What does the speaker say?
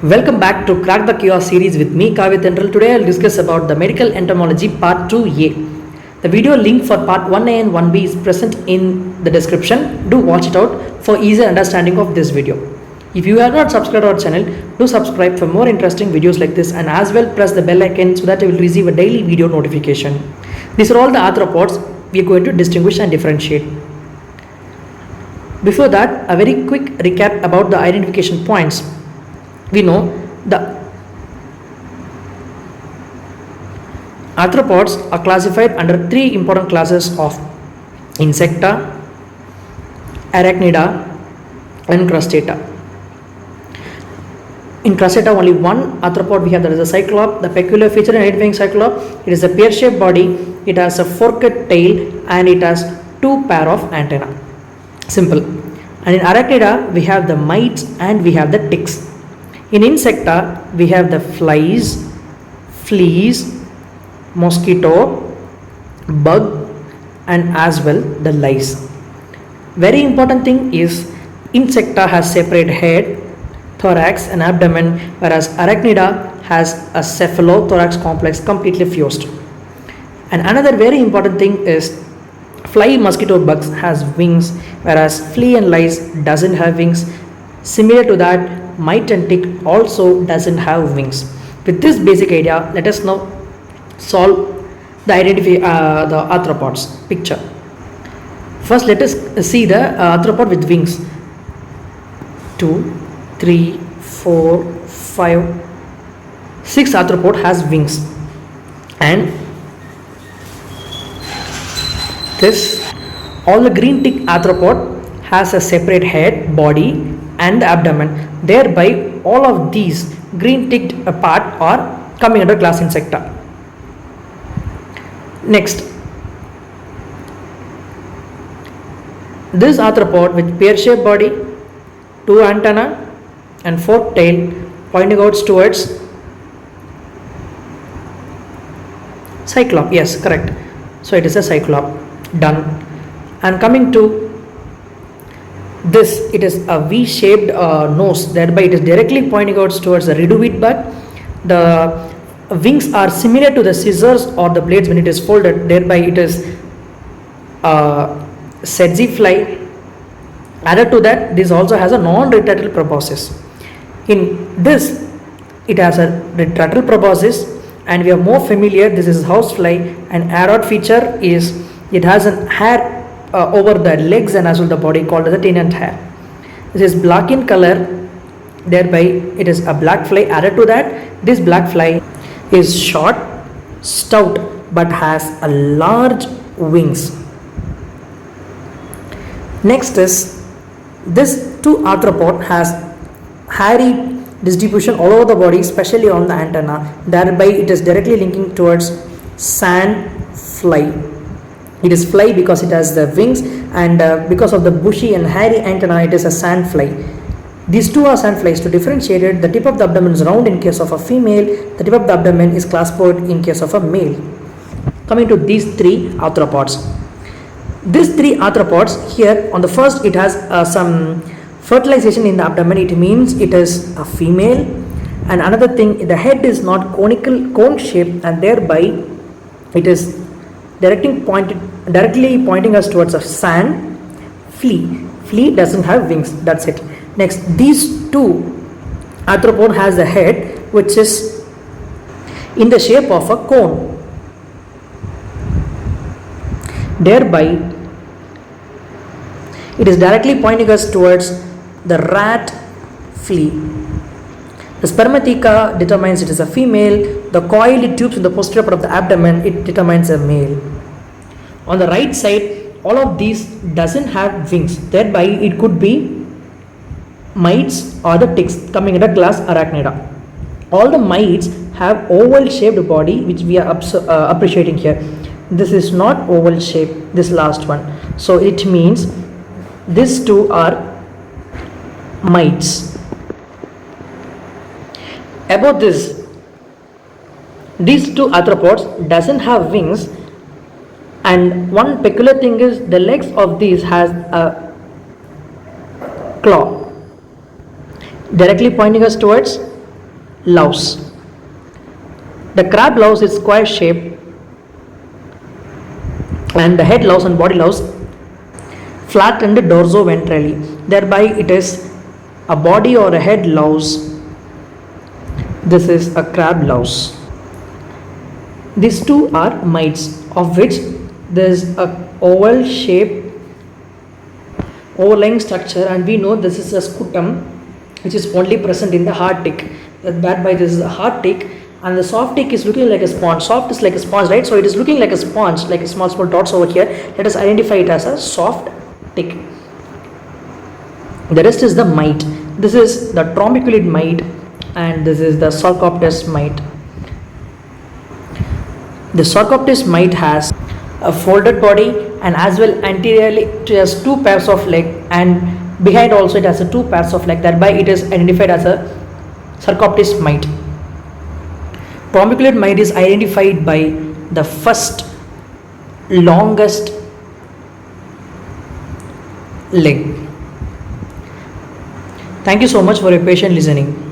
Welcome back to Crack the Chaos series with me, Kavya Tendral. Today I'll discuss about the medical entomology part 2A. The video link for part 1A and 1B is present in the description. Do watch it out for easier understanding of this video. If you have not subscribed our channel, do subscribe for more interesting videos like this, and as well press the bell icon so that you will receive a daily video notification. These are all the arthropods we are going to distinguish and differentiate. Before that, a very quick recap about the identification points. We know the arthropods are classified under three important classes of Insecta, Arachnida and Crustata. In Crustata, only one arthropod we have, that is a cyclop. The peculiar feature in identifying cyclop, it is a pear-shaped body, it has a forked tail and it has two pair of antennae. Simple. And in Arachnida, we have the mites and we have the ticks. In Insecta, we have the flies, fleas, mosquito, bug and as well the lice. Very important thing is Insecta has separate head, thorax and abdomen, whereas Arachnida has a cephalothorax complex completely fused. And another very important thing is fly, mosquito, bugs has wings, whereas flea and lice doesn't have wings. Similar to that, mite and tick also doesn't have wings. With this basic idea, let us now solve the the arthropods picture. First, let us see the arthropod with wings. 2, 3, 4, 5, 6 arthropod has wings, and this all the green tick arthropod has a separate head, body and the abdomen. Thereby all of these green ticked part are coming under class Insecta. Next, this arthropod with pear-shaped body, 2 antennae and forked tail pointing out towards cyclop. Yes, correct. So it is a cyclop. Done. And coming to this, it is a V-shaped nose, thereby it is directly pointing out towards the reduvid bug. The wings are similar to the scissors or the blades when it is folded, thereby it is tsetse fly. Added to that, this also has a non-retractile proboscis. In this, it has a retractile proboscis, and we are more familiar, this is housefly, and add-on feature is it has an hair over the legs and as well the body called as the tenant hair. This is black in color, thereby it is a black fly. Added to that, this black fly is short, stout but has a large wings. Next is this 2 arthropod has hairy distribution all over the body, especially on the antenna, thereby it is directly linking towards sand fly. It is fly because it has the wings, and because of the bushy and hairy antenna, it is a sand fly. These 2 are sand flies. To differentiate it, the tip of the abdomen is round in case of a female, the tip of the abdomen is claspoid in case of a male. Coming to these 3 arthropods. These 3 arthropods here, on the first it has some fertilization in the abdomen, it means it is a female. And another thing, the head is not cone shaped, and thereby it is directly pointing us towards a sand flea. Flea doesn't have wings, that's it. Next, these 2 arthropod has a head which is in the shape of a cone, thereby it is directly pointing us towards the rat flea. The spermatheca determines it is a female. The coiled tubes in the posterior part of the abdomen, it determines a male. On the right side, all of these doesn't have wings, thereby it could be mites or the ticks coming under class Arachnida. All the mites have oval shaped body, which we are appreciating here. This is not oval shaped, this last one. So it means these 2 are mites. About this, these 2 arthropods doesn't have wings, and one peculiar thing is the legs of these has a claw. directly pointing us towards louse. The crab louse is square shaped and the head louse and body louse flattened dorso-ventrally. Thereby it is a body or a head louse. This is a crab louse. These two are mites, of which there is a oval shape overlying structure, and we know this is a scutum which is only present in the hard tick. Thereby this is a hard tick, and the soft tick is looking like a sponge. Soft is like a sponge, right? So it is looking like a sponge, like a small dots over here. Let us identify it as a soft tick. The rest is the mite. This is the trombiculid mite and this is the Sarcoptes mite. The Sarcoptes mite has a folded body and as well anteriorly it has two pairs of leg, and behind also it has a two pairs of leg. Thereby it is identified as a Sarcoptes mite. Trombiculid mite is identified by the first longest leg. Thank you so much for your patient listening.